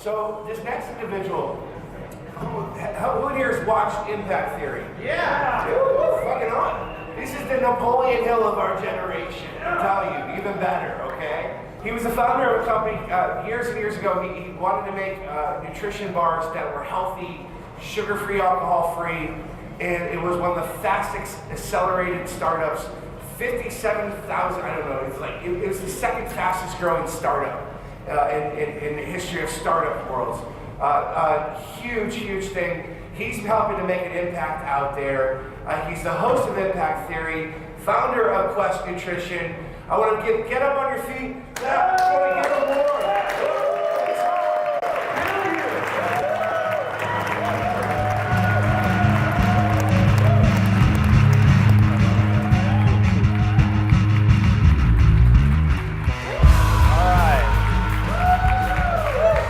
So this next individual, who in here has watched Impact Theory? Yeah! Fucking on. This is the Napoleon Hill of our generation. I'm telling you, even better, okay? He was the founder of a company years and years ago. He wanted to make nutrition bars that were healthy, sugar-free, alcohol-free, and it was one of the fastest accelerated startups. 57,000, I don't know, it's like, it was the second fastest growing startup in the history of startup worlds. Huge, huge thing. He's helping to make an impact out there. He's the host of Impact Theory, founder of Quest Nutrition. I want to get up on your feet. I want to give him more.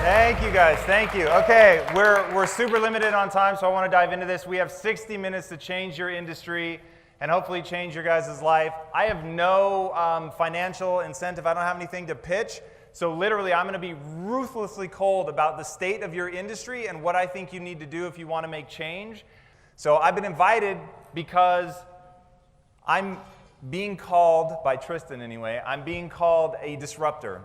Thank you guys, thank you. Okay, we're super limited on time, so I want to dive into this. We have 60 minutes to change your industry and hopefully change your guys' life. I have no financial incentive. I don't have anything to pitch. So literally, I'm going to be ruthlessly cold about the state of your industry and what I think you need to do if you want to make change. So I've been invited because I'm being called, by Tristan anyway, I'm being called a disruptor.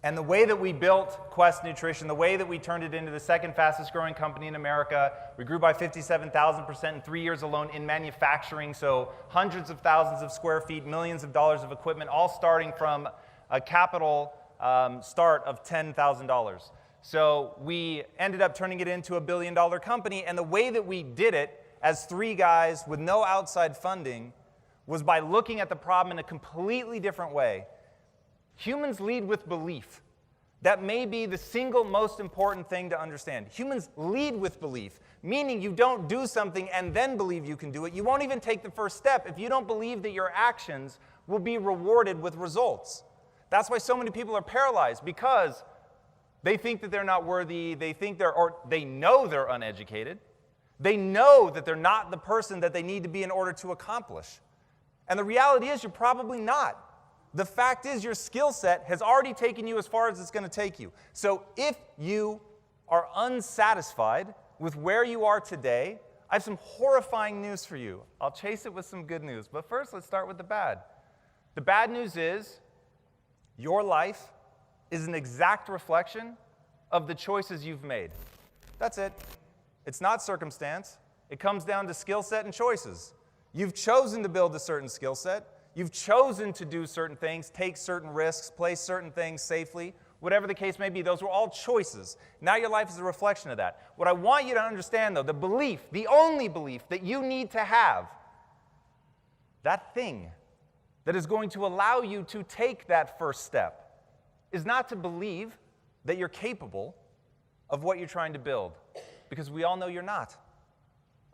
And the way that we built Quest Nutrition, the way that we turned it into the second fastest growing company in America, we grew by 57,000% in 3 years alone in manufacturing, so hundreds of thousands of square feet, millions of dollars of equipment, all starting from a capital start of $10,000. So we ended up turning it into $1 billion company, and the way that we did it as three guys with no outside funding was by looking at the problem in a completely different way. Humans lead with belief. That may be the single most important thing to understand. Humans lead with belief, meaning you don't do something and then believe you can do it. You won't even take the first step if you don't believe that your actions will be rewarded with results. That's why so many people are paralyzed, because they think that they're not worthy, they know they're uneducated, they know that they're not the person that they need to be in order to accomplish. And the reality is you're probably not. The fact is your skill set has already taken you as far as it's going to take you. So if you are unsatisfied with where you are today, I have some horrifying news for you. I'll chase it with some good news. But first, let's start with the bad. The bad news is your life is an exact reflection of the choices you've made. That's it. It's not circumstance. It comes down to skill set and choices. You've chosen to build a certain skill set. You've chosen to do certain things, take certain risks, play certain things safely. Whatever the case may be, those were all choices. Now your life is a reflection of that. What I want you to understand, though, the belief, the only belief that you need to have, that thing that is going to allow you to take that first step, is not to believe that you're capable of what you're trying to build, because we all know you're not.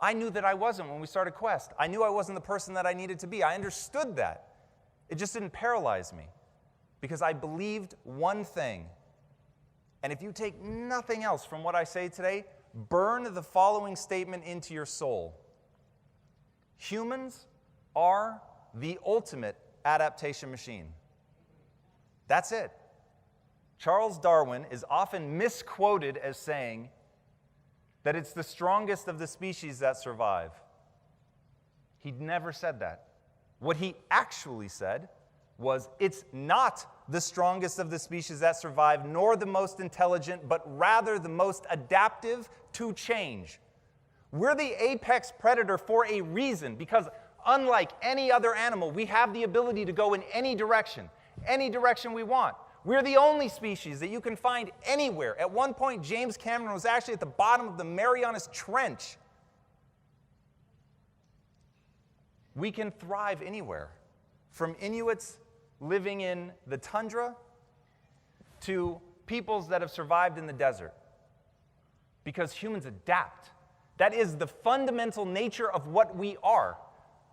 I knew that I wasn't when we started Quest. I knew I wasn't the person that I needed to be. I understood that. It just didn't paralyze me, because I believed one thing. And if you take nothing else from what I say today, burn the following statement into your soul. Humans are the ultimate adaptation machine. That's it. Charles Darwin is often misquoted as saying that it's the strongest of the species that survive. He never said that. What he actually said was, it's not the strongest of the species that survive, nor the most intelligent, but rather the most adaptive to change. We're the apex predator for a reason, because unlike any other animal, we have the ability to go in any direction we want. We're the only species that you can find anywhere. At one point, James Cameron was actually at the bottom of the Marianas Trench. We can thrive anywhere, from Inuits living in the tundra to peoples that have survived in the desert, because humans adapt. That is the fundamental nature of what we are.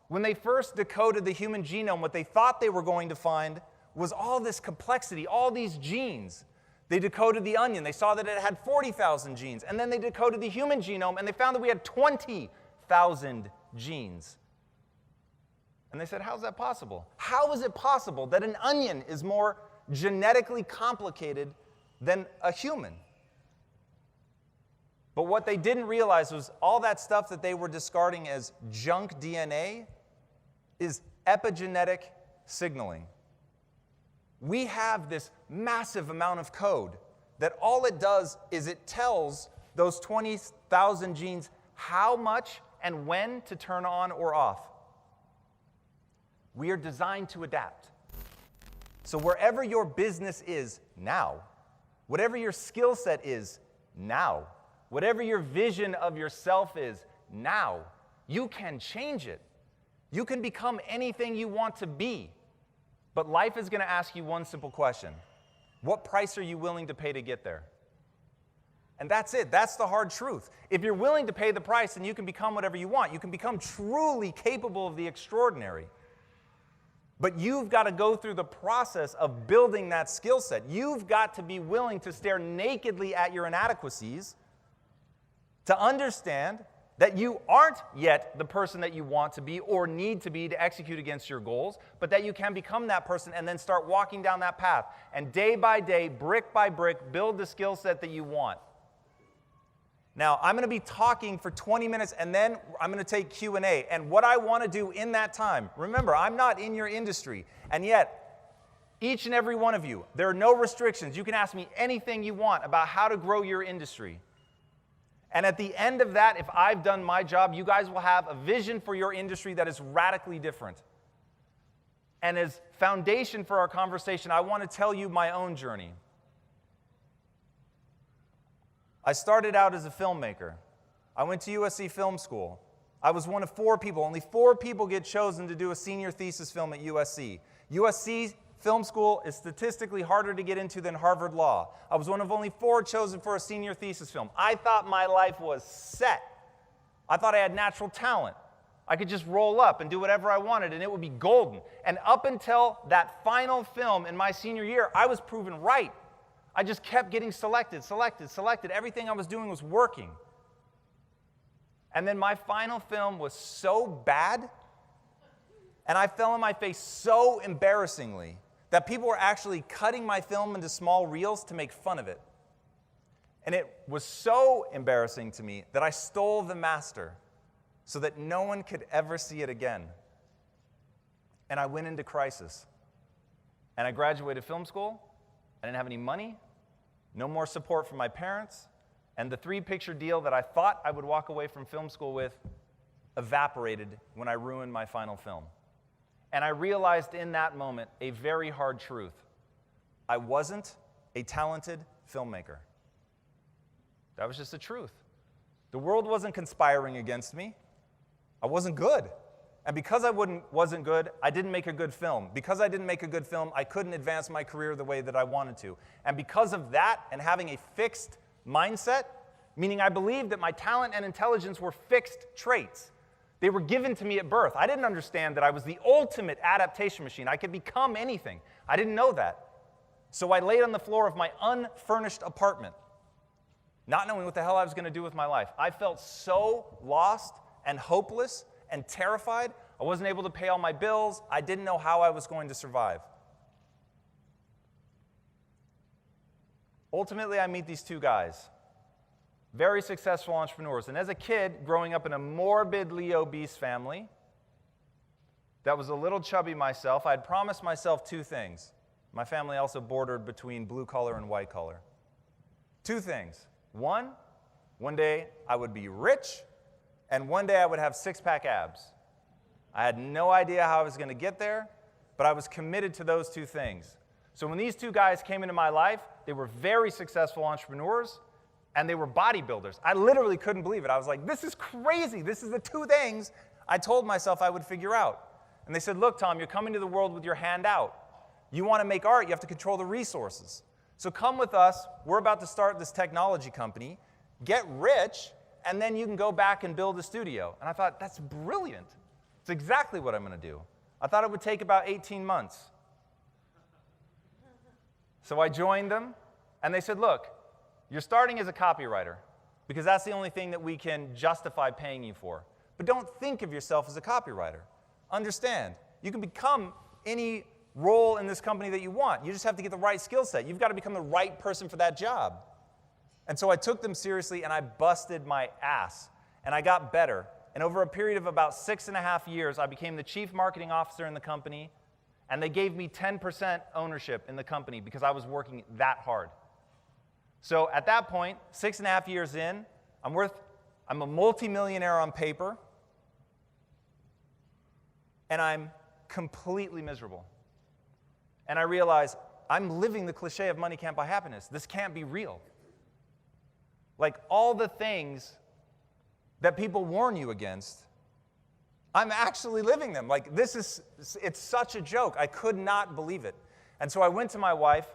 When they first decoded the human genome, what they thought they were going to find was all this complexity, all these genes. They decoded the onion. They saw that it had 40,000 genes. And then they decoded the human genome, and they found that we had 20,000 genes. And they said, how's that possible? How is it possible that an onion is more genetically complicated than a human? But what they didn't realize was all that stuff that they were discarding as junk DNA is epigenetic signaling. We have this massive amount of code that all it does is it tells those 20,000 genes how much and when to turn on or off. We are designed to adapt. So wherever your business is now, whatever your skill set is now, whatever your vision of yourself is now, you can change it. You can become anything you want to be. But life is going to ask you one simple question. What price are you willing to pay to get there? And that's it. That's the hard truth. If you're willing to pay the price, then you can become whatever you want. You can become truly capable of the extraordinary. But you've got to go through the process of building that skill set. You've got to be willing to stare nakedly at your inadequacies, to understand that you aren't yet the person that you want to be or need to be to execute against your goals, but that you can become that person and then start walking down that path. And day by day, brick by brick, build the skill set that you want. Now, I'm going to be talking for 20 minutes, and then I'm going to take Q&A. And what I want to do in that time, remember, I'm not in your industry, and yet, each and every one of you, there are no restrictions. You can ask me anything you want about how to grow your industry. And at the end of that, if I've done my job, you guys will have a vision for your industry that is radically different. And as foundation for our conversation, I want to tell you my own journey. I started out as a filmmaker. I went to USC Film School. I was one of 4 people. Only 4 people get chosen to do a senior thesis film at USC. USC Film School is statistically harder to get into than Harvard Law. I was one of only 4 chosen for a senior thesis film. I thought my life was set. I thought I had natural talent. I could just roll up and do whatever I wanted, and it would be golden. And up until that final film in my senior year, I was proven right. I just kept getting selected. Everything I was doing was working. And then my final film was so bad, and I fell on my face so embarrassingly, that people were actually cutting my film into small reels to make fun of it. And it was so embarrassing to me that I stole the master so that no one could ever see it again. And I went into crisis. And I graduated film school. I didn't have any money, no more support from my parents, and the 3-picture deal that I thought I would walk away from film school with evaporated when I ruined my final film. And I realized in that moment a very hard truth. I wasn't a talented filmmaker. That was just the truth. The world wasn't conspiring against me. I wasn't good. And because I wasn't good, I didn't make a good film. Because I didn't make a good film, I couldn't advance my career the way that I wanted to. And because of that and having a fixed mindset, meaning I believed that my talent and intelligence were fixed traits, they were given to me at birth. I didn't understand that I was the ultimate adaptation machine. I could become anything. I didn't know that. So I laid on the floor of my unfurnished apartment, not knowing what the hell I was going to do with my life. I felt so lost and hopeless and terrified. I wasn't able to pay all my bills. I didn't know how I was going to survive. Ultimately, I meet these 2 guys. Very successful entrepreneurs. And as a kid, growing up in a morbidly obese family that was a little chubby myself, I had promised myself 2 things. My family also bordered between blue collar and white collar. 2 things. One day I would be rich, and one day I would have 6-pack abs. I had no idea how I was going to get there, but I was committed to those 2 things. So when these 2 guys came into my life, they were very successful entrepreneurs, and they were bodybuilders. I literally couldn't believe it. I was like, this is crazy. This is the 2 things I told myself I would figure out. And they said, look, Tom, you're coming to the world with your hand out. You want to make art, you have to control the resources. So come with us. We're about to start this technology company. Get rich, and then you can go back and build a studio. And I thought, that's brilliant. It's exactly what I'm going to do. I thought it would take about 18 months. So I joined them, and they said, look, you're starting as a copywriter because that's the only thing that we can justify paying you for. But don't think of yourself as a copywriter. Understand, you can become any role in this company that you want. You just have to get the right skill set. You've got to become the right person for that job. And so I took them seriously, and I busted my ass, and I got better. And over a period of about 6.5 years, I became the chief marketing officer in the company, and they gave me 10% ownership in the company because I was working that hard. So at that point, 6.5 years in, I'm a multimillionaire on paper, and I'm completely miserable. And I realize I'm living the cliche of money can't buy happiness. This can't be real. Like all the things that people warn you against, I'm actually living them. Like it's such a joke. I could not believe it. And so I went to my wife,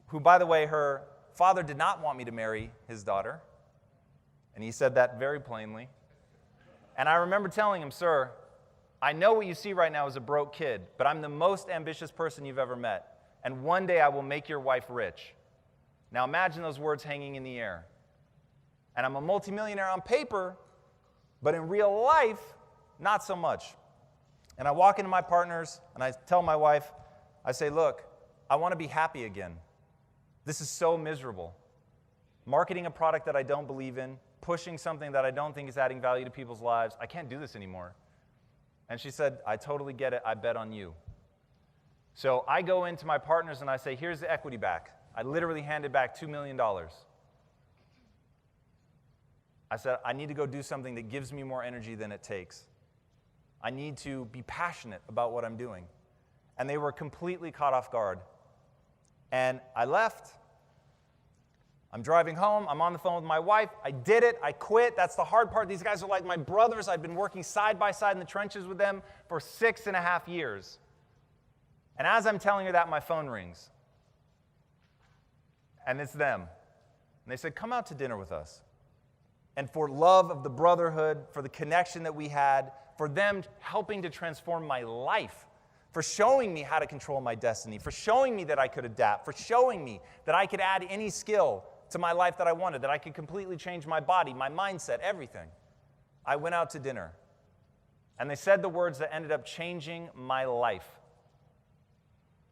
who, by the way, her father did not want me to marry his daughter. And he said that very plainly. And I remember telling him, sir, I know what you see right now is a broke kid, but I'm the most ambitious person you've ever met. And one day I will make your wife rich. Now imagine those words hanging in the air. And I'm a multimillionaire on paper, but in real life, not so much. And I walk into my partners and I tell my wife, I say, look, I want to be happy again. This is so miserable. Marketing a product that I don't believe in, pushing something that I don't think is adding value to people's lives. I can't do this anymore. And she said, I totally get it. I bet on you. So I go into my partners and I say, here's the equity back. I literally handed back $2 million. I said, I need to go do something that gives me more energy than it takes. I need to be passionate about what I'm doing. And they were completely caught off guard. And I left. I'm driving home. I'm on the phone with my wife. I did it. I quit. That's the hard part. These guys are like my brothers. I've been working side by side in the trenches with them for 6.5 years. And as I'm telling her that, my phone rings. And it's them. And they said, come out to dinner with us. And for love of the brotherhood, for the connection that we had, for them helping to transform my life, for showing me how to control my destiny, for showing me that I could adapt, for showing me that I could add any skill to my life that I wanted, that I could completely change my body, my mindset, everything. I went out to dinner. And they said the words that ended up changing my life.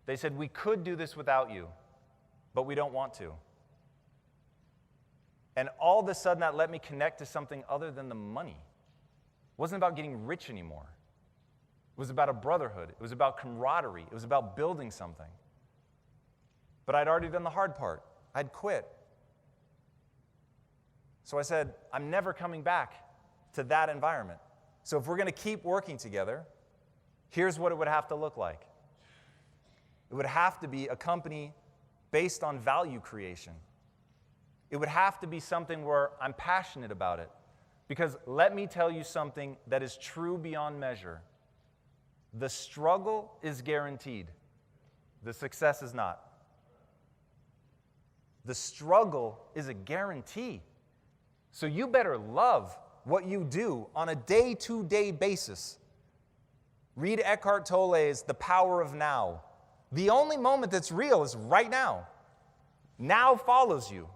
They said, we could do this without you, but we don't want to. And all of a sudden, that let me connect to something other than the money. It wasn't about getting rich anymore. It was about a brotherhood. It was about camaraderie. It was about building something. But I'd already done the hard part. I'd quit. So I said, I'm never coming back to that environment. So if we're going to keep working together, here's what it would have to look like. It would have to be a company based on value creation. It would have to be something where I'm passionate about it. Because let me tell you something that is true beyond measure. The struggle is guaranteed. The success is not. The struggle is a guarantee. So you better love what you do on a day-to-day basis. Read Eckhart Tolle's The Power of Now. The only moment that's real is right now. Now follows you.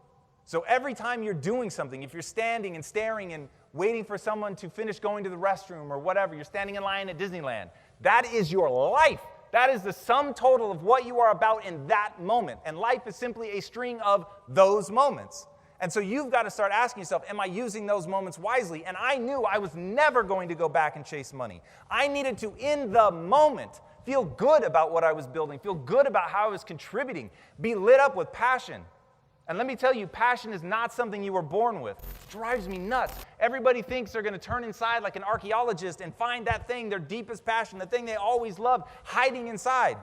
So every time you're doing something, if you're standing and staring and waiting for someone to finish going to the restroom or whatever, you're standing in line at Disneyland, that is your life. That is the sum total of what you are about in that moment. And life is simply a string of those moments. And so you've got to start asking yourself, am I using those moments wisely? And I knew I was never going to go back and chase money. I needed to, in the moment, feel good about what I was building, feel good about how I was contributing, be lit up with passion. And let me tell you, passion is not something you were born with. It drives me nuts. Everybody thinks they're going to turn inside like an archaeologist and find that thing, their deepest passion, the thing they always loved, hiding inside.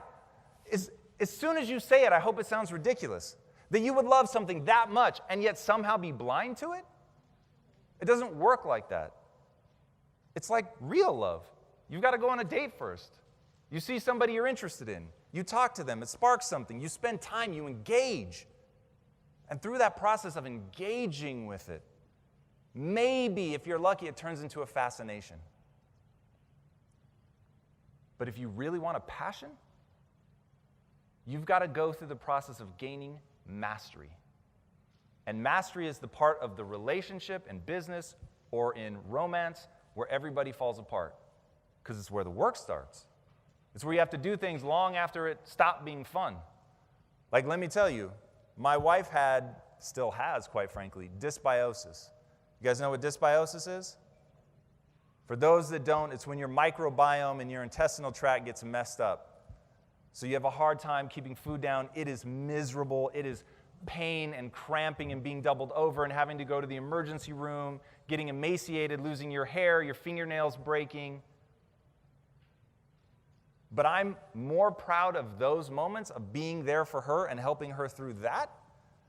As soon as you say it, I hope it sounds ridiculous, that you would love something that much and yet somehow be blind to it. It doesn't work like that. It's like real love. You've got to go on a date first. You see somebody you're interested in. You talk to them. It sparks something. You spend time. You engage. And through that process of engaging with it, maybe, if you're lucky, it turns into a fascination. But if you really want a passion, you've got to go through the process of gaining mastery. And mastery is the part of the relationship in business or in romance where everybody falls apart, because it's where the work starts. It's where you have to do things long after it stopped being fun. Like, let me tell you, my wife had still has, quite frankly, dysbiosis. You guys know what dysbiosis is? For those that don't, it's when your microbiome in your intestinal tract gets messed up. So you have a hard time keeping food down. It is miserable. It is pain and cramping and being doubled over and having to go to the emergency room, getting emaciated, losing your hair, your fingernails breaking. But I'm more proud of those moments of being there for her and helping her through that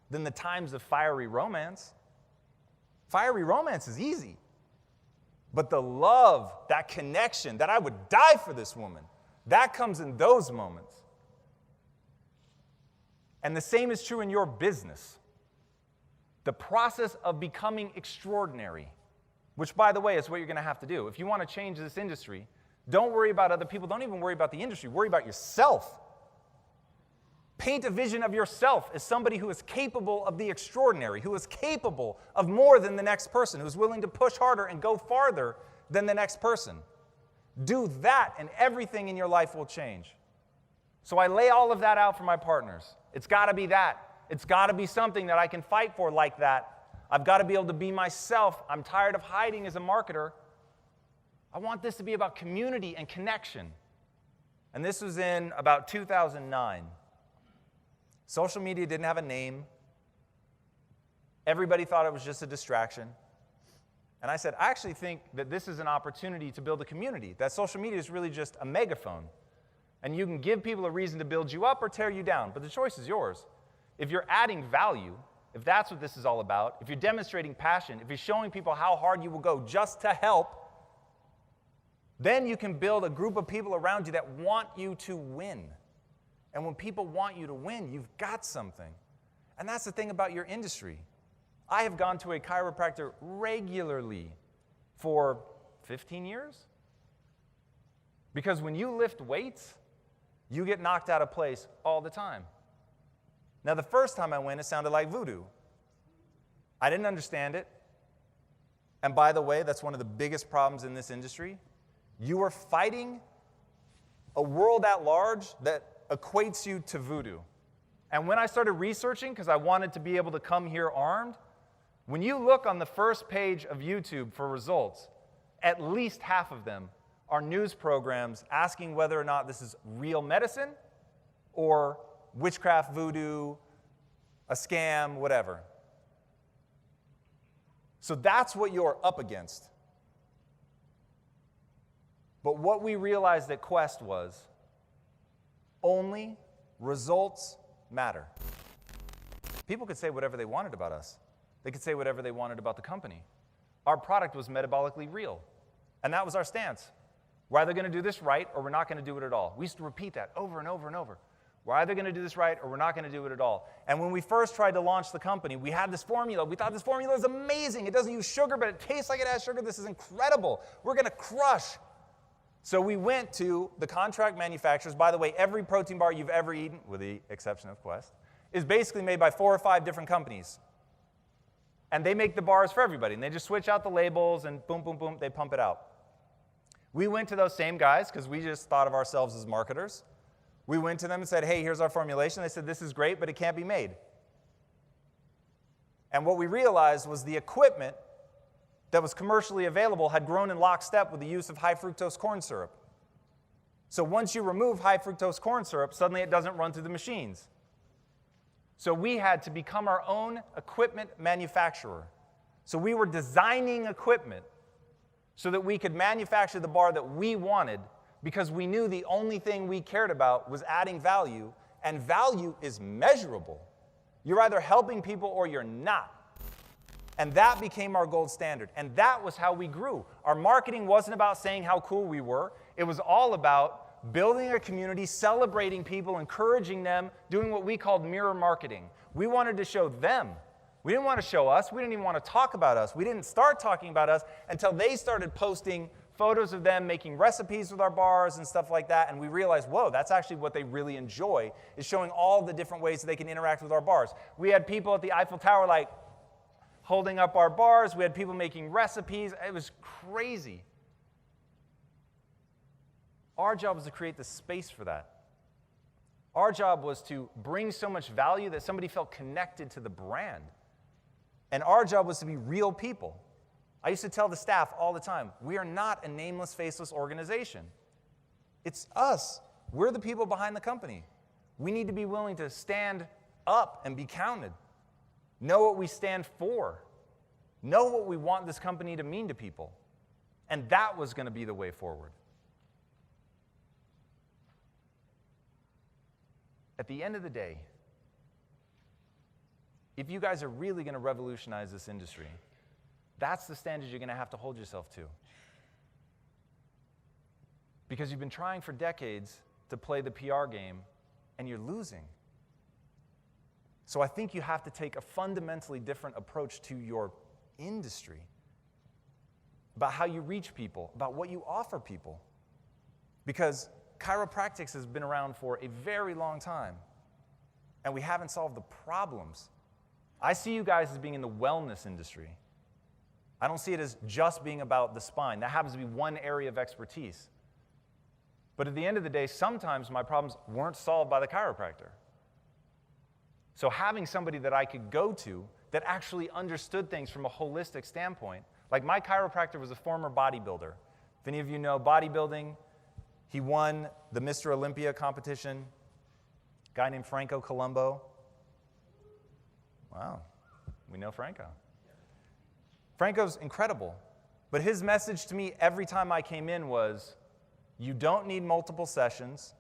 than the times of fiery romance. Fiery romance is easy. But the love, that connection, that I would die for this woman, that comes in those moments. And the same is true in your business. The process of becoming extraordinary, which, by the way, is what you're going to have to do. If you want to change this industry, don't worry about other people. Don't even worry about the industry. Worry about yourself. Paint a vision of yourself as somebody who is capable of the extraordinary, who is capable of more than the next person, who's willing to push harder and go farther than the next person. Do that, and everything in your life will change. So I lay all of that out for my partners. It's got to be that. It's got to be something that I can fight for like that. I've got to be able to be myself. I'm tired of hiding as a marketer. I want this to be about community and connection. And this was in about 2009. Social media didn't have a name. Everybody thought it was just a distraction. And I said, I actually think that this is an opportunity to build a community, that social media is really just a megaphone. And you can give people a reason to build you up or tear you down, but the choice is yours. If you're adding value, if that's what this is all about, if you're demonstrating passion, if you're showing people how hard you will go just to help, then you can build a group of people around you that want you to win. And when people want you to win, you've got something. And that's the thing about your industry. I have gone to a chiropractor regularly for 15 years. Because when you lift weights, you get knocked out of place all the time. Now, the first time I went, it sounded like voodoo. I didn't understand it. And by the way, that's one of the biggest problems in this industry. You are fighting a world at large that equates you to voodoo. And when I started researching, because I wanted to be able to come here armed, when you look on the first page of YouTube for results, at least half of them are news programs asking whether or not this is real medicine or witchcraft, voodoo, a scam, whatever. So that's what you're up against. But what we realized at Quest was only results matter. People could say whatever they wanted about us. They could say whatever they wanted about the company. Our product was metabolically real. And that was our stance. We're either going to do this right or we're not going to do it at all. We used to repeat that over and over and over. We're either going to do this right or we're not going to do it at all. And when we first tried to launch the company, we had this formula. We thought this formula is amazing. It doesn't use sugar, but it tastes like it has sugar. This is incredible. We're going to crush. So we went to the contract manufacturers. By the way, every protein bar you've ever eaten, with the exception of Quest, is basically made by 4 or 5 different companies. And they make the bars for everybody. And they just switch out the labels and boom, boom, boom, they pump it out. We went to those same guys because we just thought of ourselves as marketers. We went to them and said, hey, here's our formulation. They said, this is great, but it can't be made. And what we realized was the equipment that was commercially available had grown in lockstep with the use of high fructose corn syrup. So once you remove high fructose corn syrup, suddenly it doesn't run through the machines. So we had to become our own equipment manufacturer. So we were designing equipment so that we could manufacture the bar that we wanted because we knew the only thing we cared about was adding value, and value is measurable. You're either helping people or you're not. And that became our gold standard. And that was how we grew. Our marketing wasn't about saying how cool we were. It was all about building a community, celebrating people, encouraging them, doing what we called mirror marketing. We wanted to show them. We didn't want to show us. We didn't even want to talk about us. We didn't start talking about us until they started posting photos of them making recipes with our bars and stuff like that. And we realized, whoa, that's actually what they really enjoy, is showing all the different ways that they can interact with our bars. We had people at the Eiffel Tower like holding up our bars. We had people making recipes. It was crazy. Our job was to create the space for that. Our job was to bring so much value that somebody felt connected to the brand. And our job was to be real people. I used to tell the staff all the time, we are not a nameless, faceless organization. It's us. We're the people behind the company. We need to be willing to stand up and be counted. Know what we stand for. Know what we want this company to mean to people. And that was going to be the way forward. At the end of the day, if you guys are really going to revolutionize this industry, that's the standard you're going to have to hold yourself to. Because you've been trying for decades to play the PR game, and you're losing. So I think you have to take a fundamentally different approach to your industry, about how you reach people, about what you offer people. Because chiropractic has been around for a very long time, and we haven't solved the problems. I see you guys as being in the wellness industry. I don't see it as just being about the spine. That happens to be one area of expertise. But at the end of the day, sometimes my problems weren't solved by the chiropractor. So having somebody that I could go to that actually understood things from a holistic standpoint, like my chiropractor was a former bodybuilder. If any of you know bodybuilding, he won the Mr. Olympia competition, a guy named Franco Colombo. Wow, we know Franco. Franco's incredible, but his message to me every time I came in was, you don't need multiple sessions.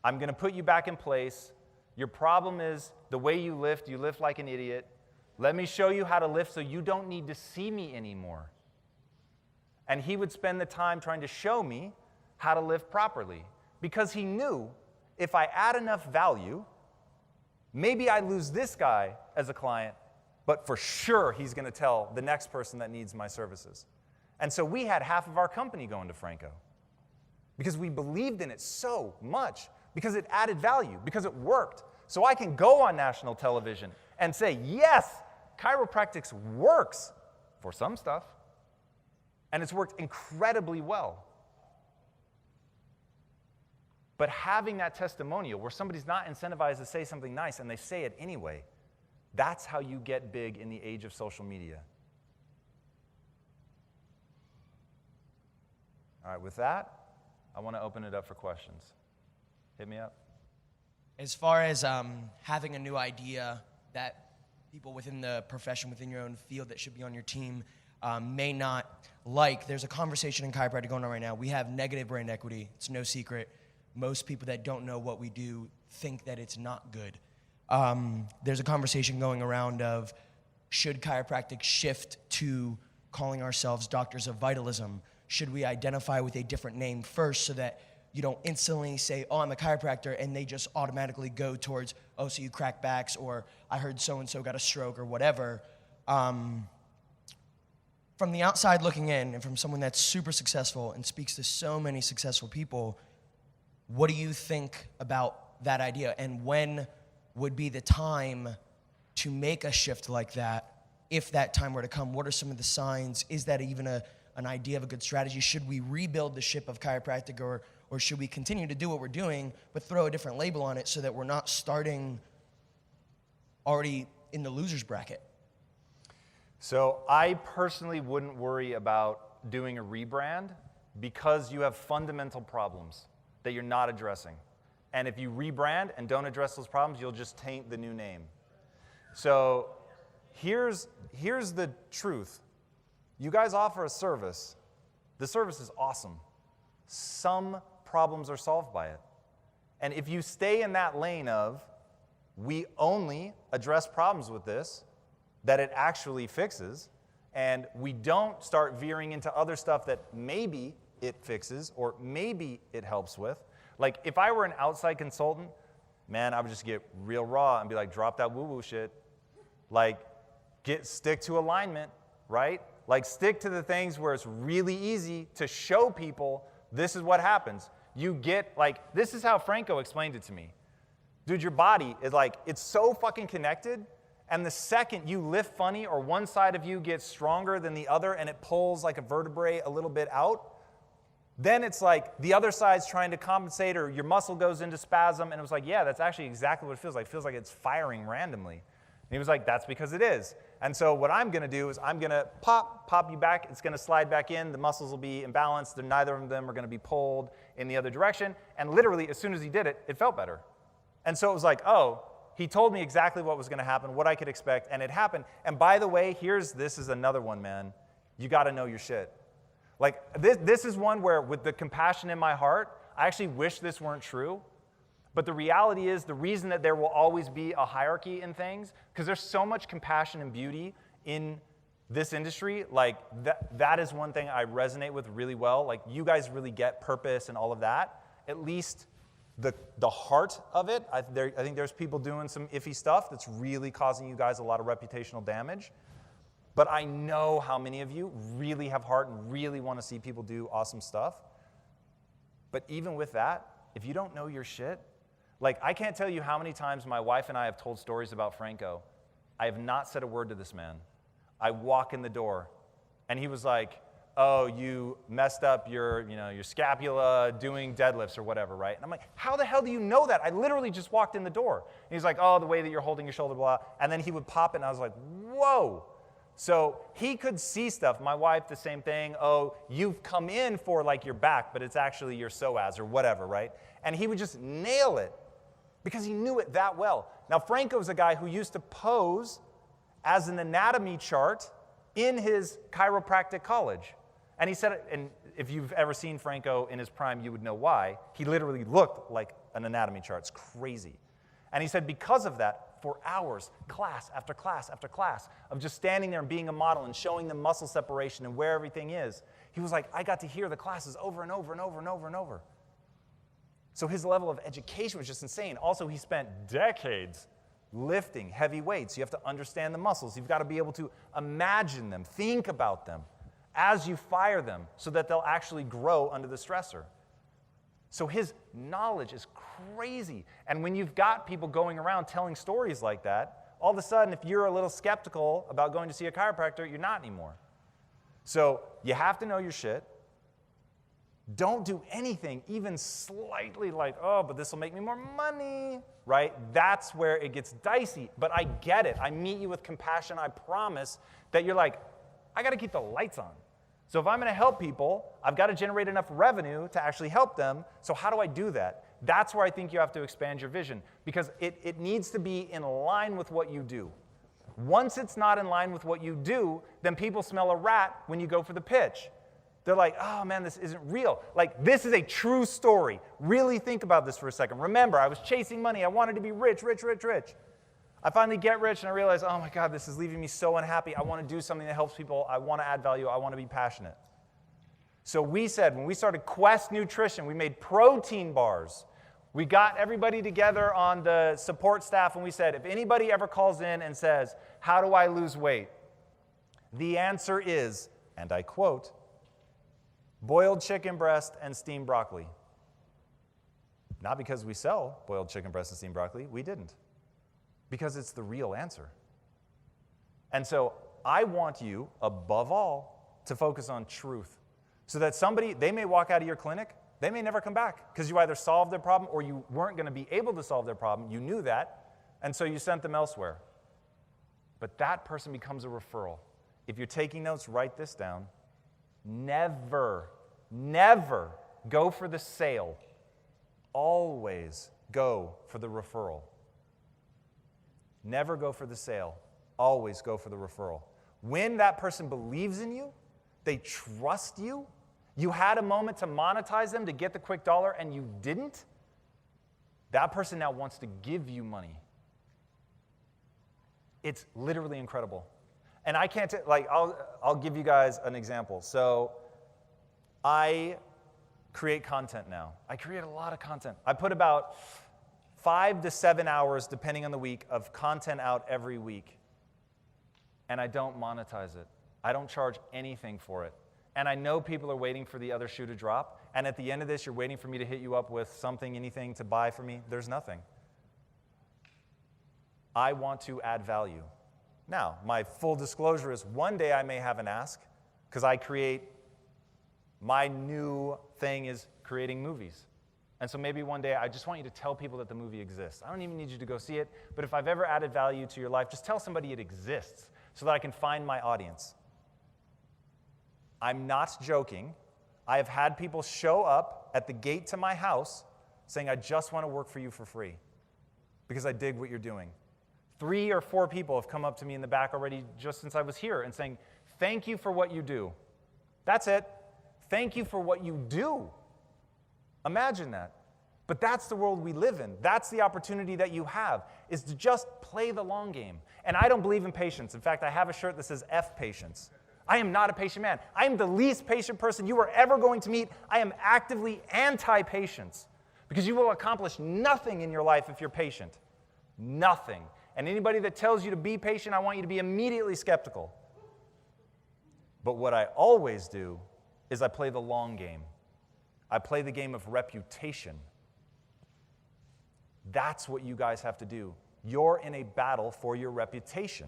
I'm going to put you back in place. Your problem is the way you lift like an idiot. Let me show you how to lift so you don't need to see me anymore. And he would spend the time trying to show me how to lift properly, because he knew if I add enough value, maybe I lose this guy as a client, but for sure he's going to tell the next person that needs my services. And so we had half of our company going to Franco because we believed in it so much, because it added value, because it worked. So I can go on national television and say, yes, chiropractic works for some stuff, and it's worked incredibly well. But having that testimonial where somebody's not incentivized to say something nice and they say it anyway, that's how you get big in the age of social media. All right, with that, I want to open it up for questions. Hit me up. As far as having a new idea that people within the profession, within your own field that should be on your team may not like, there's a conversation in chiropractic going on right now. We have negative brand equity. It's no secret. Most people that don't know what we do think that it's not good. There's a conversation going around of, should chiropractic shift to calling ourselves doctors of vitalism? Should we identify with a different name first so that you don't instantly say, oh, I'm a chiropractor, and they just automatically go towards, oh, so you crack backs, or I heard so-and-so got a stroke, or whatever. From the outside looking in, and from someone that's super successful and speaks to so many successful people, what do you think about that idea? And when would be the time to make a shift like that, if that time were to come? What are some of the signs? Is that even an idea of a good strategy? Should we rebuild the ship of chiropractic, or should we continue to do what we're doing but throw a different label on it so that we're not starting already in the loser's bracket? So I personally wouldn't worry about doing a rebrand, because you have fundamental problems that you're not addressing. And if you rebrand and don't address those problems, you'll just taint the new name. So here's the truth. You guys offer a service. The service is awesome. Some problems are solved by it. And if you stay in that lane of, we only address problems with this that it actually fixes, and we don't start veering into other stuff that maybe it fixes or maybe it helps with. Like, if I were an outside consultant, man, I would just get real raw and be like, drop that woo-woo shit. Like, stick to alignment, right? Like, stick to the things where it's really easy to show people this is what happens. You get, like, this is how Franco explained it to me. Dude, your body is like, it's so fucking connected, and the second you lift funny or one side of you gets stronger than the other and it pulls like a vertebrae a little bit out, then it's like the other side's trying to compensate, or your muscle goes into spasm, and it was like, yeah, that's actually exactly what it feels like. It feels like it's firing randomly. he was like, that's because it is. And so what I'm going to do is I'm going to pop you back. It's going to slide back in. The muscles will be imbalanced. Neither of them are going to be pulled in the other direction. And literally, as soon as he did it, it felt better. And so it was like, oh, he told me exactly what was going to happen, what I could expect, and it happened. And by the way, this is another one, man. You got to know your shit. Like, this is one where, with the compassion in my heart, I actually wish this weren't true. But the reality is, the reason that there will always be a hierarchy in things, because there's so much compassion and beauty in this industry, like that is one thing I resonate with really well. Like, you guys really get purpose and all of that. At least the heart of it. I think there's people doing some iffy stuff that's really causing you guys a lot of reputational damage. But I know how many of you really have heart and really want to see people do awesome stuff. But even with that, if you don't know your shit, like, I can't tell you how many times my wife and I have told stories about Franco. I have not said a word to this man. I walk in the door, and he was like, oh, you messed up your scapula doing deadlifts or whatever, right? And I'm like, how the hell do you know that? I literally just walked in the door. And he's like, oh, the way that you're holding your shoulder, blah. And then he would pop it, and I was like, whoa. So he could see stuff. My wife, the same thing. Oh, you've come in for, like, your back, but it's actually your psoas or whatever, right? And he would just nail it, because he knew it that well. Now, Franco's a guy who used to pose as an anatomy chart in his chiropractic college. And he said, and if you've ever seen Franco in his prime, you would know why. He literally looked like an anatomy chart. It's crazy. And he said because of that, for hours, class after class after class, of just standing there and being a model and showing them muscle separation and where everything is, he was like, I got to hear the classes over and over and over and over and over. So his level of education was just insane. Also, he spent decades lifting heavy weights. You have to understand the muscles. You've got to be able to imagine them, think about them as you fire them so that they'll actually grow under the stressor. So his knowledge is crazy. And when you've got people going around telling stories like that, all of a sudden, if you're a little skeptical about going to see a chiropractor, you're not anymore. So you have to know your shit. Don't do anything even slightly like, oh, but this will make me more money, right? That's where it gets dicey. But I get it. I meet you with compassion. I promise that you're like, I got to keep the lights on. So if I'm going to help people, I've got to generate enough revenue to actually help them. So how do I do that? That's where I think you have to expand your vision, because it needs to be in line with what you do. Once it's not in line with what you do, then people smell a rat when you go for the pitch. They're like, oh man, this isn't real. Like, this is a true story. Really think about this for a second. Remember, I was chasing money. I wanted to be rich, rich, rich, rich. I finally get rich and I realize, oh my God, this is leaving me so unhappy. I want to do something that helps people. I want to add value. I want to be passionate. So we said, when we started Quest Nutrition, we made protein bars. We got everybody together on the support staff and we said, if anybody ever calls in and says, how do I lose weight? The answer is, and I quote, boiled chicken breast and steamed broccoli. Not because we sell boiled chicken breast and steamed broccoli. We didn't. Because it's the real answer. And so I want you, above all, to focus on truth. So that they may walk out of your clinic, they may never come back because you either solved their problem or you weren't going to be able to solve their problem. You knew that, and so you sent them elsewhere. But that person becomes a referral. If you're taking notes, write this down. Never, never go for the sale. Always go for the referral. Never go for the sale. Always go for the referral. When that person believes in you, they trust you, you had a moment to monetize them to get the quick dollar and you didn't, that person now wants to give you money. It's literally incredible. And I can't, I'll give you guys an example. So I create content now. I create a lot of content. I put about 5 to 7 hours, depending on the week, of content out every week. And I don't monetize it. I don't charge anything for it. And I know people are waiting for the other shoe to drop. And at the end of this, you're waiting for me to hit you up with something, anything to buy for me. There's nothing. I want to add value. Now, my full disclosure is one day I may have an ask, because my new thing is creating movies. And so maybe one day I just want you to tell people that the movie exists. I don't even need you to go see it, but if I've ever added value to your life, just tell somebody it exists so that I can find my audience. I'm not joking. I have had people show up at the gate to my house saying, I just want to work for you for free because I dig what you're doing. 3 or 4 people have come up to me in the back already just since I was here and saying, thank you for what you do. That's it. Thank you for what you do. Imagine that. But that's the world we live in. That's the opportunity that you have, is to just play the long game. And I don't believe in patience. In fact, I have a shirt that says F patience. I am not a patient man. I am the least patient person you are ever going to meet. I am actively anti-patience because you will accomplish nothing in your life if you're patient. Nothing. And anybody that tells you to be patient, I want you to be immediately skeptical. But what I always do is I play the long game. I play the game of reputation. That's what you guys have to do. You're in a battle for your reputation.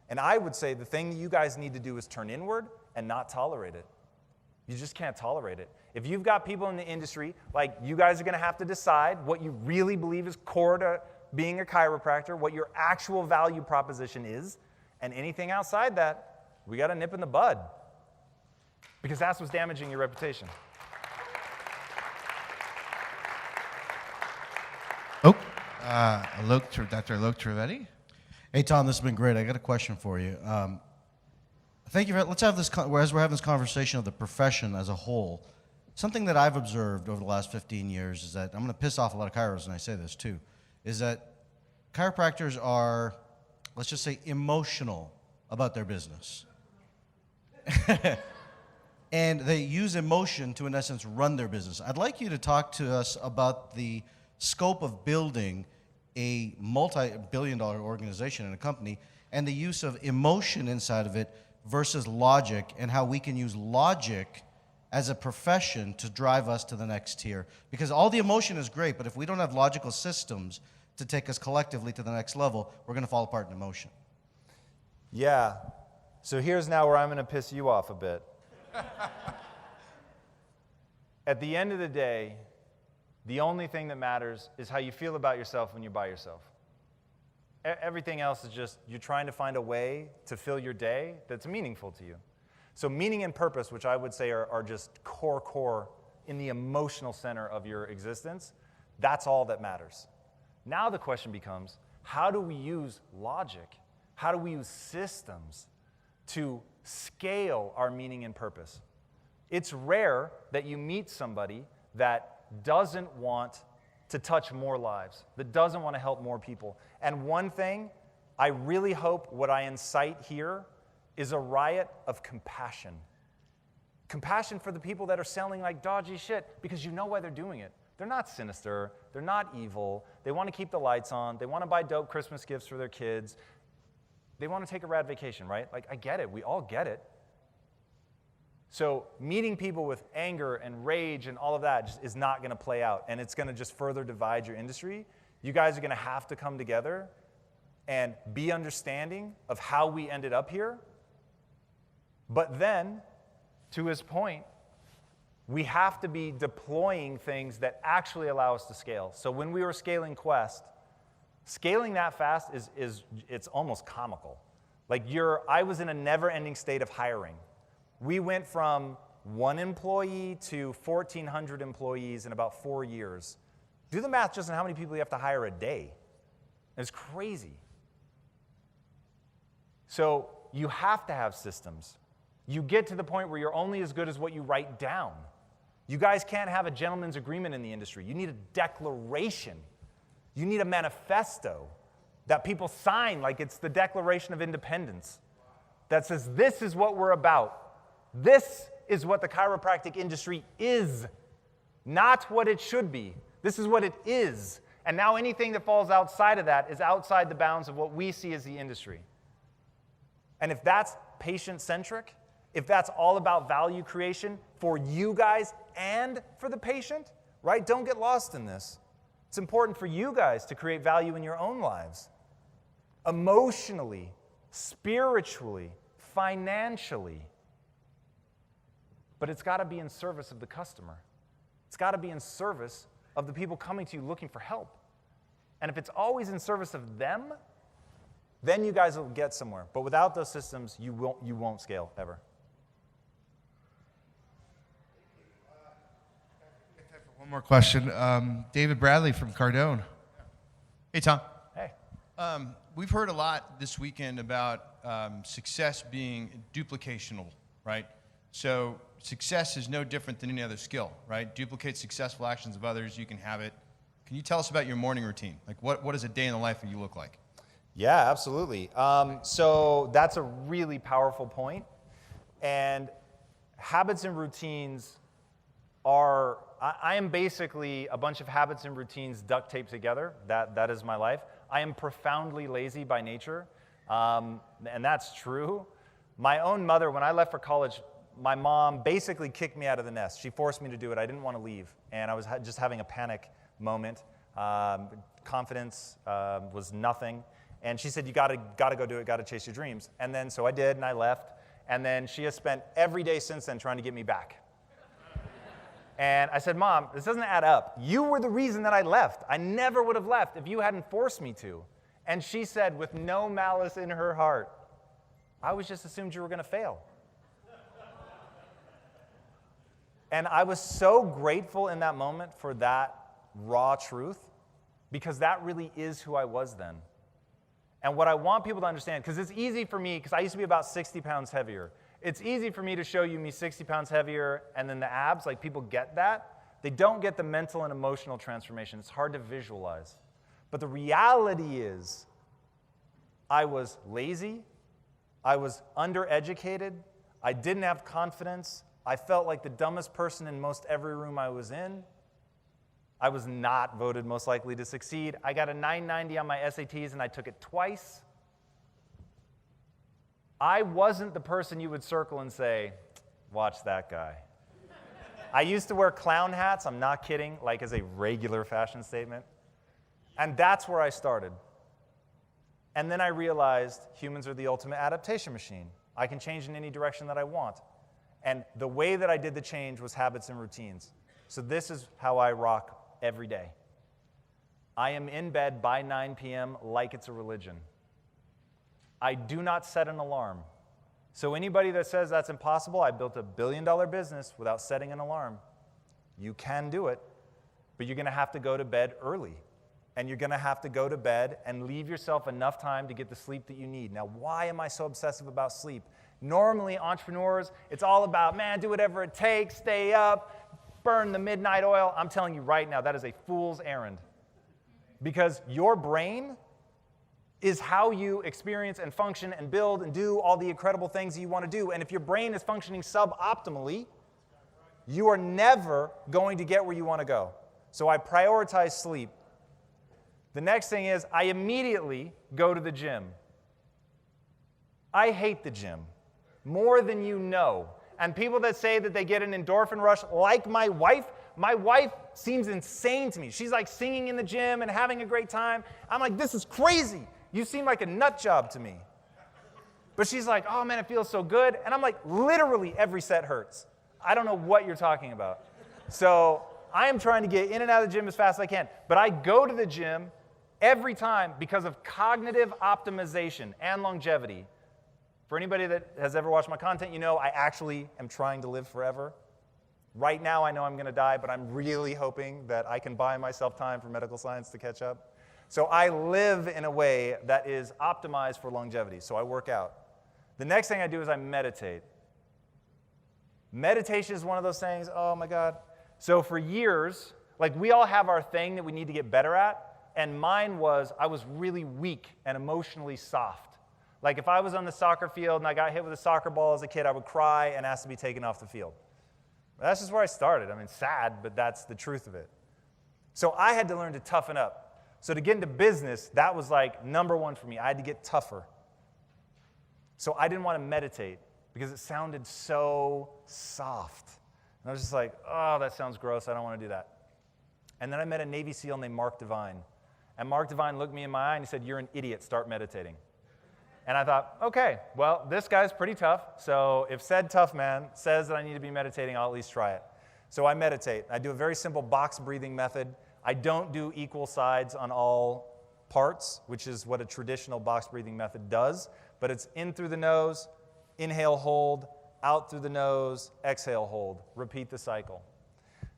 And I would say the thing that you guys need to do is turn inward and not tolerate it. You just can't tolerate it. If you've got people in the industry, like you guys are going to have to decide what you really believe is core to being a chiropractor, what your actual value proposition is, and anything outside that, we got to nip in the bud. Because that's what's damaging your reputation. Dr. Alok Trivedi. Hey, Tom, this has been great. I got a question for you. Thank you. Let's have this, as we're having this conversation of the profession as a whole, something that I've observed over the last 15 years is that, I'm going to piss off a lot of chiros, and I say this too, is that chiropractors are, let's just say, emotional about their business. And they use emotion to, in essence, run their business. I'd like you to talk to us about the scope of building a multi-billion-dollar organization and a company and the use of emotion inside of it versus logic, and how we can use logic as a profession to drive us to the next tier. Because all the emotion is great, but if we don't have logical systems to take us collectively to the next level, we're going to fall apart in emotion. Yeah. So here's now where I'm going to piss you off a bit. At the end of the day, the only thing that matters is how you feel about yourself when you're by yourself. Everything else is just you're trying to find a way to fill your day that's meaningful to you. So meaning and purpose, which I would say are just core in the emotional center of your existence, that's all that matters. Now the question becomes, how do we use logic? How do we use systems to scale our meaning and purpose? It's rare that you meet somebody that doesn't want to touch more lives, that doesn't want to help more people. And one thing, I really hope what I incite here is a riot of compassion. Compassion for the people that are selling like dodgy shit, because you know why they're doing it. They're not sinister, they're not evil, they want to keep the lights on, they want to buy dope Christmas gifts for their kids, they want to take a rad vacation, right? Like, I get it, we all get it. So meeting people with anger and rage and all of that just is not going to play out, and it's going to just further divide your industry. You guys are going to have to come together and be understanding of how we ended up here. But then, to his point, we have to be deploying things that actually allow us to scale. So when we were scaling Quest, scaling that fast it's almost comical. Like I was in a never-ending state of hiring. We went from 1 employee to 1,400 employees in about 4 years. Do the math just on how many people you have to hire a day. It's crazy. So you have to have systems. You get to the point where you're only as good as what you write down. You guys can't have a gentleman's agreement in the industry. You need a declaration. You need a manifesto that people sign like it's the Declaration of Independence that says this is what we're about. This is what the chiropractic industry is, not what it should be. This is what it is. And now anything that falls outside of that is outside the bounds of what we see as the industry. And if that's patient-centric, if that's all about value creation for you guys and for the patient, right? Don't get lost in this. It's important for you guys to create value in your own lives. Emotionally, spiritually, financially. But it's got to be in service of the customer. It's got to be in service of the people coming to you looking for help. And if it's always in service of them, then you guys will get somewhere. But without those systems, you won't scale ever. One more question. David Bradley from Cardone. Hey, Tom. Hey. We've heard a lot this weekend about success being duplicational, right? So success is no different than any other skill, right? Duplicate successful actions of others, you can have it. Can you tell us about your morning routine? Like what does a day in the life of you look like? Yeah, absolutely. So that's a really powerful point. And habits and routines are, I am basically a bunch of habits and routines duct taped together. That is my life. I am profoundly lazy by nature, and that's true. My own mother, when I left for college, my mom basically kicked me out of the nest. She forced me to do it. I didn't want to leave, and I was just having a panic moment. Confidence was nothing, and she said, "You gotta go do it. Gotta chase your dreams." And then so I did, and I left. And then she has spent every day since then trying to get me back. And I said, "Mom, this doesn't add up. You were the reason that I left. I never would have left if you hadn't forced me to." And she said, with no malice in her heart, "I was just assumed you were going to fail." And I was so grateful in that moment for that raw truth, because that really is who I was then. And what I want people to understand, because it's easy for me, because I used to be about 60 pounds heavier. It's easy for me to show you me 60 pounds heavier and then the abs, like people get that. They don't get the mental and emotional transformation. It's hard to visualize. But the reality is, I was lazy, I was undereducated, I didn't have confidence, I felt like the dumbest person in most every room I was in. I was not voted most likely to succeed. I got a 990 on my SATs and I took it twice. I wasn't the person you would circle and say, "Watch that guy." I used to wear clown hats, I'm not kidding, like as a regular fashion statement. And that's where I started. And then I realized humans are the ultimate adaptation machine. I can change in any direction that I want. And the way that I did the change was habits and routines. So this is how I rock every day. I am in bed by 9 p.m. like it's a religion. I do not set an alarm. So anybody that says that's impossible, I built a billion-dollar business without setting an alarm. You can do it, but you're going to have to go to bed early. And you're going to have to go to bed and leave yourself enough time to get the sleep that you need. Now, why am I so obsessive about sleep? Normally, entrepreneurs, it's all about, man, do whatever it takes, stay up, burn the midnight oil. I'm telling you right now, that is a fool's errand. Because your brain is how you experience and function and build and do all the incredible things you want to do. And if your brain is functioning suboptimally, you are never going to get where you want to go. So I prioritize sleep. The next thing is I immediately go to the gym. I hate the gym more than you know. And people that say that they get an endorphin rush, like my wife seems insane to me. She's like singing in the gym and having a great time. I'm like, this is crazy. You seem like a nut job to me. But she's like, oh man, it feels so good. And I'm like, literally every set hurts. I don't know what you're talking about. So I am trying to get in and out of the gym as fast as I can. But I go to the gym every time because of cognitive optimization and longevity. For anybody that has ever watched my content, you know I actually am trying to live forever. Right now I know I'm going to die, but I'm really hoping that I can buy myself time for medical science to catch up. So I live in a way that is optimized for longevity. So I work out. The next thing I do is I meditate. Meditation is one of those things, oh my God. So for years, like we all have our thing that we need to get better at, and mine was I was really weak and emotionally soft. Like if I was on the soccer field and I got hit with a soccer ball as a kid, I would cry and ask to be taken off the field. That's just where I started. I mean, sad, but that's the truth of it. So I had to learn to toughen up. So to get into business, that was like number one for me. I had to get tougher. So I didn't want to meditate because it sounded so soft. And I was just like, oh, that sounds gross. I don't want to do that. And then I met a Navy SEAL named Mark Devine. And Mark Devine looked me in my eye and he said, you're an idiot. Start meditating. And I thought, okay, well, this guy's pretty tough. So if said tough man says that I need to be meditating, I'll at least try it. So I meditate. I do a very simple box breathing method. I don't do equal sides on all parts, which is what a traditional box breathing method does, but it's in through the nose, inhale, hold, out through the nose, exhale, hold. Repeat the cycle.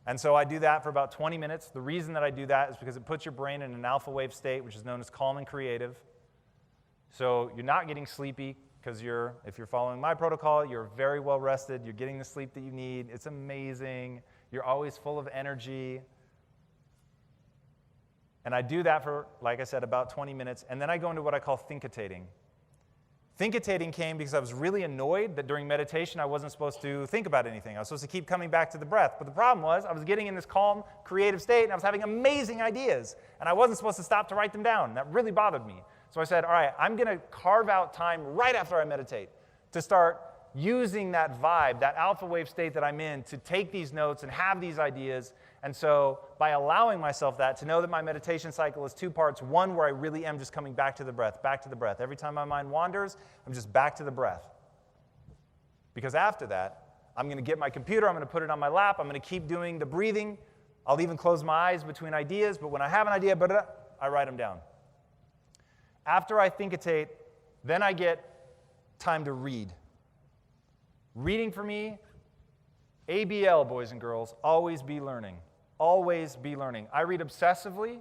And so I do that for about 20 minutes. The reason that I do that is because it puts your brain in an alpha wave state, which is known as calm and creative. So you're not getting sleepy because if you're following my protocol, you're very well rested. You're getting the sleep that you need. It's amazing. You're always full of energy. And I do that for, like I said, about 20 minutes. And then I go into what I call thinkitating. Thinkitating came because I was really annoyed that during meditation I wasn't supposed to think about anything. I was supposed to keep coming back to the breath. But the problem was I was getting in this calm, creative state, and I was having amazing ideas. And I wasn't supposed to stop to write them down. That really bothered me. So I said, all right, I'm going to carve out time right after I meditate to start using that vibe, that alpha wave state that I'm in, to take these notes and have these ideas. And so by allowing myself that, to know that my meditation cycle is 2 parts, one where I really am just coming back to the breath, back to the breath. Every time my mind wanders, I'm just back to the breath. Because after that, I'm going to get my computer, I'm going to put it on my lap, I'm going to keep doing the breathing. I'll even close my eyes between ideas, but when I have an idea, I write them down. After I thinkitate, then I get time to read. Reading for me, ABL, boys and girls, always be learning. Always be learning. I read obsessively.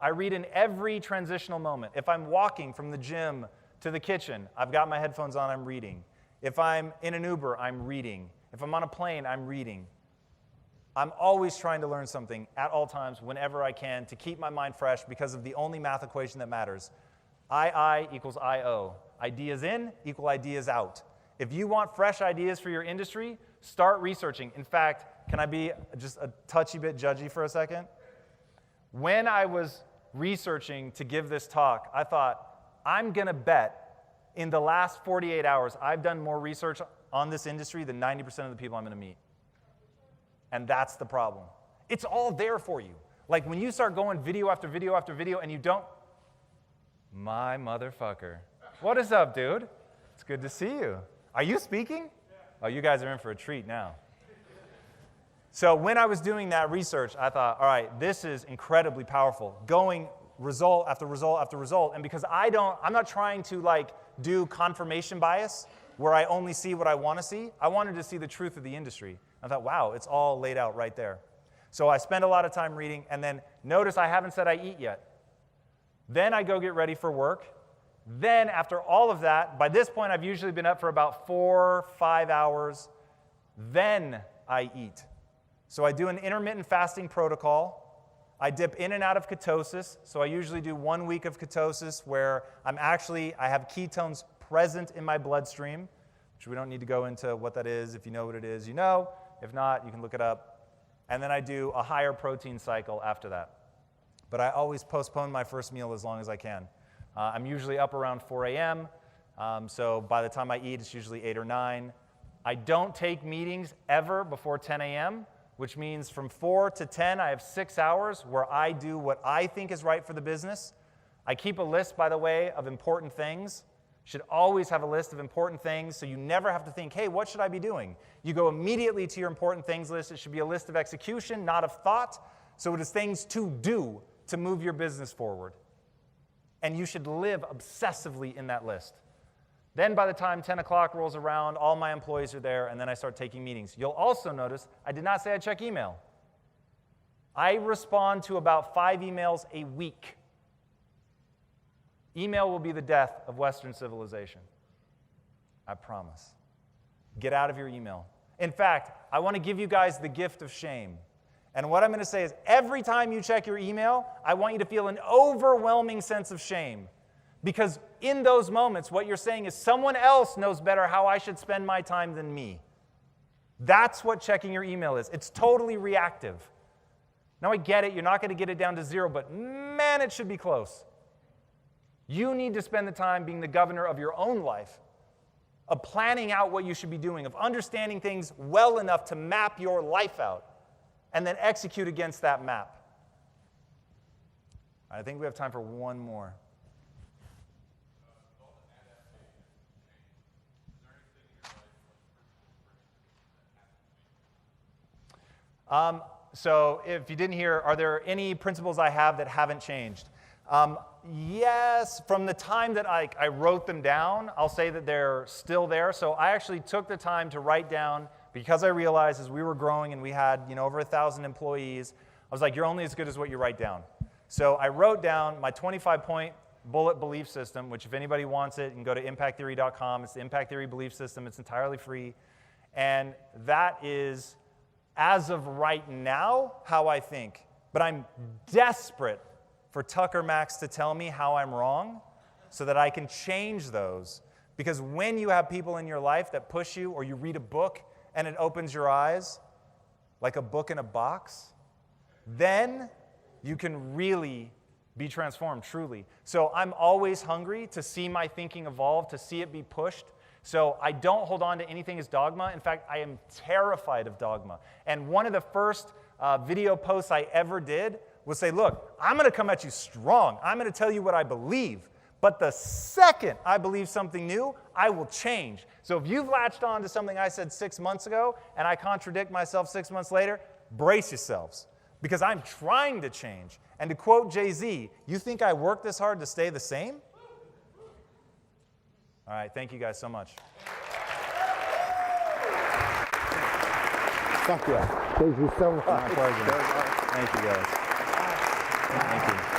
I read in every transitional moment. If I'm walking from the gym to the kitchen, I've got my headphones on, I'm reading. If I'm in an Uber, I'm reading. If I'm on a plane, I'm reading. I'm always trying to learn something at all times, whenever I can, to keep my mind fresh because of the only math equation that matters. I equals IO. Ideas in equal ideas out. If you want fresh ideas for your industry, start researching. In fact, can I be just a touchy bit judgy for a second? When I was researching to give this talk, I thought, I'm going to bet in the last 48 hours, I've done more research on this industry than 90% of the people I'm going to meet. And that's the problem. It's all there for you. Like when you start going video after video after video and you don't, my motherfucker. What is up, dude? It's good to see you. Are you speaking? Oh, you guys are in for a treat now. So when I was doing that research, I thought, all right, this is incredibly powerful. Going result after result after result. And because I'm not trying to do confirmation bias where I only see what I want to see. I wanted to see the truth of the industry. I thought, wow, it's all laid out right there. So I spend a lot of time reading, and then notice I haven't said I eat yet. Then I go get ready for work. Then after all of that, by this point I've usually been up for about 4-5 hours. Then I eat. So I do an intermittent fasting protocol. I dip in and out of ketosis. So I usually do 1 week of ketosis where I have ketones present in my bloodstream, which we don't need to go into what that is. If you know what it is, you know. If not, you can look it up. And then I do a higher protein cycle after that. But I always postpone my first meal as long as I can. I'm usually up around 4 a.m., so by the time I eat, it's usually 8 or 9. I don't take meetings ever before 10 a.m., which means from 4 to 10, I have 6 hours where I do what I think is right for the business. I keep a list, by the way, of important things. You should always have a list of important things, so you never have to think, hey, what should I be doing? You go immediately to your important things list. It should be a list of execution, not of thought. So it is things to do to move your business forward. And you should live obsessively in that list. Then by the time 10 o'clock rolls around, all my employees are there, and then I start taking meetings. You'll also notice I did not say I check email. I respond to about 5 emails a week. Email will be the death of Western civilization. I promise. Get out of your email. In fact, I want to give you guys the gift of shame. And what I'm going to say is every time you check your email, I want you to feel an overwhelming sense of shame. Because in those moments, what you're saying is someone else knows better how I should spend my time than me. That's what checking your email is. It's totally reactive. Now I get it, you're not going to get it down to 0, but man, it should be close. You need to spend the time being the governor of your own life, of planning out what you should be doing, of understanding things well enough to map your life out, and then execute against that map. I think we have time for one more. So if you didn't hear, are there any principles I have that haven't changed? Yes, from the time that I wrote them down, I'll say that they're still there. So I actually took the time to write down, because I realized as we were growing and we had over 1,000 employees, I was like, you're only as good as what you write down. So I wrote down my 25-point bullet belief system, which if anybody wants it, you can go to impacttheory.com. It's the Impact Theory belief system. It's entirely free. And that is, as of right now, how I think. But I'm desperate for Tucker Max to tell me how I'm wrong so that I can change those. Because when you have people in your life that push you, or you read a book and it opens your eyes, like a book in a box, then you can really be transformed, truly. So I'm always hungry to see my thinking evolve, to see it be pushed. So I don't hold on to anything as dogma. In fact, I am terrified of dogma. And one of the first video posts I ever did was say, look, I'm going to come at you strong. I'm going to tell you what I believe. But the second I believe something new, I will change. So if you've latched on to something I said 6 months ago and I contradict myself 6 months later, brace yourselves. Because I'm trying to change. And to quote Jay-Z, you think I work this hard to stay the same? All right, thank you guys so much. Fuck yeah. Thank you so much. My pleasure. Thank you guys. Thank you.